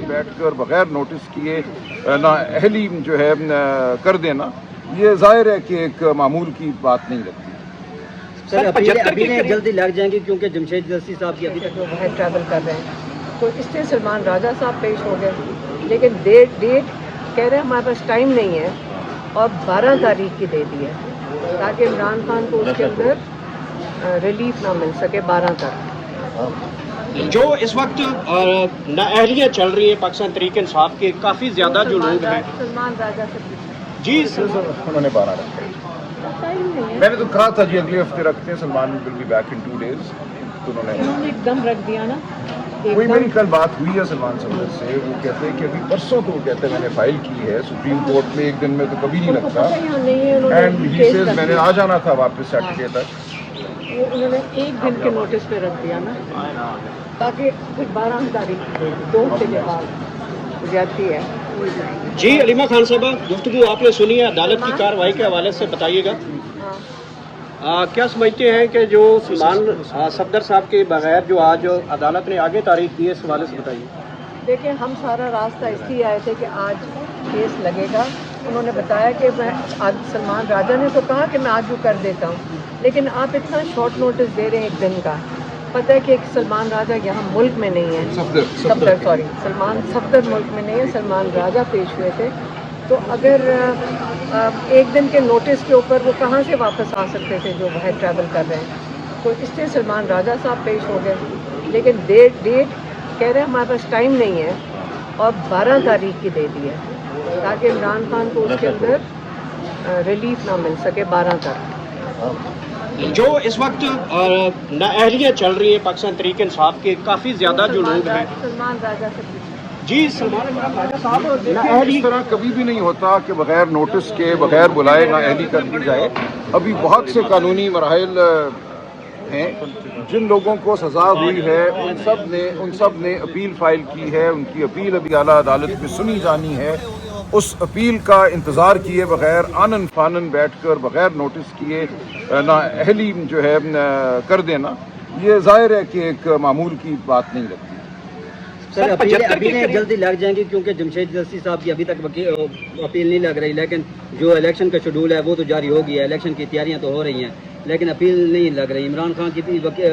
بیٹھ کر بغیر نوٹس کیے نااہلی جو ہے کر دینا، یہ ظاہر ہے کہ ایک معمول کی بات نہیں لگتی۔ سر اپیلیں جلدی لگ جائیں گی کیونکہ جمشید جلسی صاحب کی ابھی تک جو باہر ٹریول کر رہے ہیں، تو اس سے سلمان راجہ صاحب پیش ہو گئے، لیکن ڈیٹ کہہ رہے ہیں ہمارے پاس ٹائم نہیں ہے، اور 12 تاریخ کی دے دی ہے تاکہ عمران خان کو اس کے اندر ریلیف نہ مل سکے 12 تک۔ جو اس وقت نااہلیاں چل رہی ہیں پاکستان تحریک انصاف کے کافی زیادہ جو لوگ ہیں، سلمان راجہ سے جی انہوں نے 12 رکھا۔ ٹائم نہیں ہے، میں نے تو کہا تھا جی اگلے ہفتے رکھتے ہیں، Salman will be back in 2 days، تو انہوں نے ایک دم رکھ دیا نا۔ وہی میری کل بات ہوئی ہے سلمان صدر سے، وہ کہتے ہیں کہ ابھی پرسوں تو وہ کہتے ہیں میں نے فائل کی ہے سپریم کورٹ میں، ایک دن میں تو کبھی نہیں لگتا، اینڈ ہی سیز میں نے آ جانا تھا واپس سیٹرڈے تک۔ انہوں نے ایک دن کے نوٹس پہ رکھ دیا نا، تاکہ پھر 12 تاریخ 2 ہفتے کے بعد جاتی ہے۔ جی علیمہ خان صاحبہ، گفتگو آپ نے سنی ہے عدالت کی کارروائی کے حوالے سے، بتائیے گا کیا سمجھتے ہیں کہ جو سلمان صفدر صاحب کے بغیر جو آج عدالت نے آگے تاریخ دی ہے، اس حوالے سے بتائیے۔ دیکھیں ہم سارا راستہ اس لیے آئے تھے کہ آج کیس لگے گا، انہوں نے بتایا کہ میں آج سلمان راجہ نے تو کہا کہ میں آج وہ کر دیتا ہوں، لیکن آپ اتنا شارٹ نوٹس دے رہے ہیں ایک دن کا، پتہ ہے کہ ایک سلمان راجہ یہاں ملک میں نہیں ہے، سلمان صفدر ملک میں نہیں ہے، سلمان راجہ پیش ہوئے تھے، تو اگر ایک دن کے نوٹس کے اوپر وہ کہاں سے واپس آ سکتے تھے جو باہر ٹریول کر رہے ہیں، تو اس سے سلمان راجہ صاحب پیش ہو گئے، لیکن ڈیٹ کہہ رہے ہیں ہمارے پاس ٹائم نہیں ہے، اور 12 تاریخ کی دے دی ہے تاکہ عمران خان کو اس کے اندر ریلیف نہ مل سکے 12 تک۔ جو اس وقت نااہلیاں چل رہی ہیں پاکستان تحریک انصاف کے کافی زیادہ جو لوگ ہیں، سلمان راجہ سے جی سلمان راجہ صاحب اس طرح کبھی بھی نہیں ہوتا کہ بغیر نوٹس کے بغیر بلائے نااہلی کر دی جائے۔ ابھی بہت سے قانونی مراحل ہیں، جن لوگوں کو سزا ہوئی ہے ان سب نے اپیل فائل کی ہے، ان کی اپیل ابھی اعلیٰ عدالت میں سنی جانی ہے۔ اس اپیل کا انتظار کیے بغیر آنن فانن بیٹھ کر بغیر نوٹس کیے نااہلی جو ہے کر دینا، یہ ظاہر ہے کہ ایک معمول کی بات نہیں لگتی۔ سر اپیلیں جلدی لگ جائیں گی کیونکہ جمشید جلسی صاحب کی ابھی تک اپیل نہیں لگ رہی، لیکن جو الیکشن کا شیڈول ہے وہ تو جاری ہو گیا ہے، الیکشن کی تیاریاں تو ہو رہی ہیں لیکن اپیل نہیں لگ رہی۔ عمران خان کی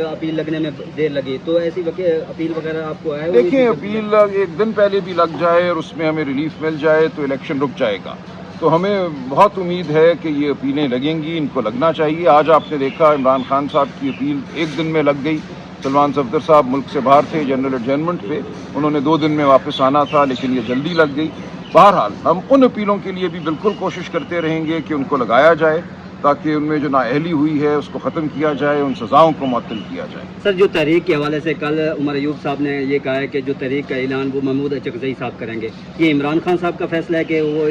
اپیل لگنے میں دیر لگی، تو ایسی اپیل وغیرہ آپ کو ہے؟ دیکھیں اپیل ایک دن پہلے بھی لگ جائے اور اس میں ہمیں ریلیف مل جائے تو الیکشن رک جائے گا، تو ہمیں بہت امید ہے کہ یہ اپیلیں لگیں گی، ان کو لگنا چاہیے۔ آج آپ نے دیکھا عمران خان صاحب کی اپیل ایک دن میں لگ گئی، سلمان صفدر صاحب ملک سے باہر تھے جنرل ایڈجرنمنٹ پہ، انہوں نے 2 دن میں واپس آنا تھا لیکن یہ جلدی لگ گئی۔ بہرحال ہم ان اپیلوں کے لیے بھی بالکل کوشش کرتے رہیں گے کہ ان کو لگایا جائے تاکہ ان میں جو نااہلی ہوئی ہے اس کو ختم کیا جائے، ان سزاؤں کو معطل کیا جائے۔ سر جو تحریک کے حوالے سے کل عمر ایوب صاحب نے یہ کہا ہے کہ جو تحریک کا اعلان وہ محمود اچکزئی صاحب کریں گے، یہ عمران خان صاحب کا فیصلہ ہے کہ وہ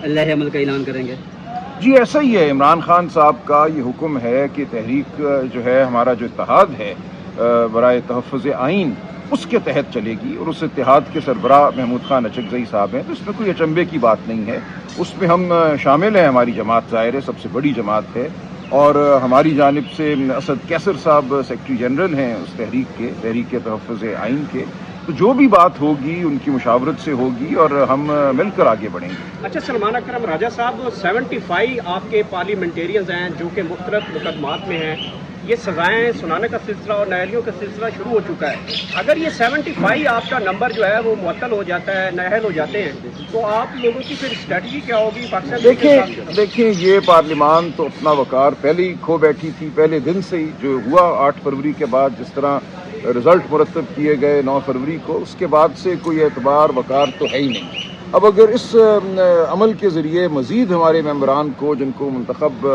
لائحہ عمل کا اعلان کریں گے؟ جی ایسا ہی ہے، عمران خان صاحب کا یہ حکم ہے کہ تحریک جو ہے ہمارا جو اتحاد ہے برائے تحفظ آئین اس کے تحت چلے گی، اور اس اتحاد کے سربراہ محمود خان اچکزئی صاحب ہیں، تو اس میں کوئی اچنبے کی بات نہیں ہے، اس میں ہم شامل ہیں، ہماری جماعت ظاہر ہے سب سے بڑی جماعت ہے، اور ہماری جانب سے اسد کیسر صاحب سیکرٹری جنرل ہیں اس تحریک کے تحفظ آئین کے، تو جو بھی بات ہوگی ان کی مشاورت سے ہوگی اور ہم مل کر آگے بڑھیں گے۔ اچھا سلمان اکرم راجہ صاحب، 75 آپ کے پارلیمنٹیرینز ہیں جو کہ مختلف مقدمات میں ہیں، یہ سزائیں سنانے کا سلسلہ اور نااہلیوں کا سلسلہ شروع ہو چکا ہے، اگر یہ 75 آپ کا نمبر جو ہے وہ معطل ہو جاتا ہے، نااہل ہو جاتے ہیں، تو آپ لوگوں کی پھر اسٹریٹجی کیا ہوگی پاکستان؟ دیکھیں یہ پارلیمان تو اپنا وقار پہلے ہی کھو بیٹھی تھی، پہلے دن سے ہی جو ہوا 8 فروری کے بعد جس طرح رزلٹ مرتب کیے گئے 9 فروری کو، اس کے بعد سے کوئی اعتبار وقار تو ہے ہی نہیں۔ اب اگر اس عمل کے ذریعے مزید ہمارے ممبران کو جن کو منتخب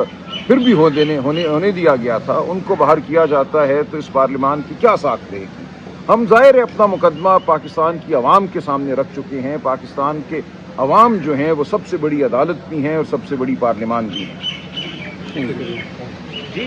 پھر بھی ہونے دیا گیا تھا ان کو باہر کیا جاتا ہے تو اس پارلیمان کی کیا ساکھ رہے گی؟ ہم ظاہر ہے اپنا مقدمہ پاکستان کی عوام کے سامنے رکھ چکے ہیں، پاکستان کے عوام جو ہیں وہ سب سے بڑی عدالت بھی ہیں اور سب سے بڑی پارلیمان بھی ہیں۔ جی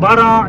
12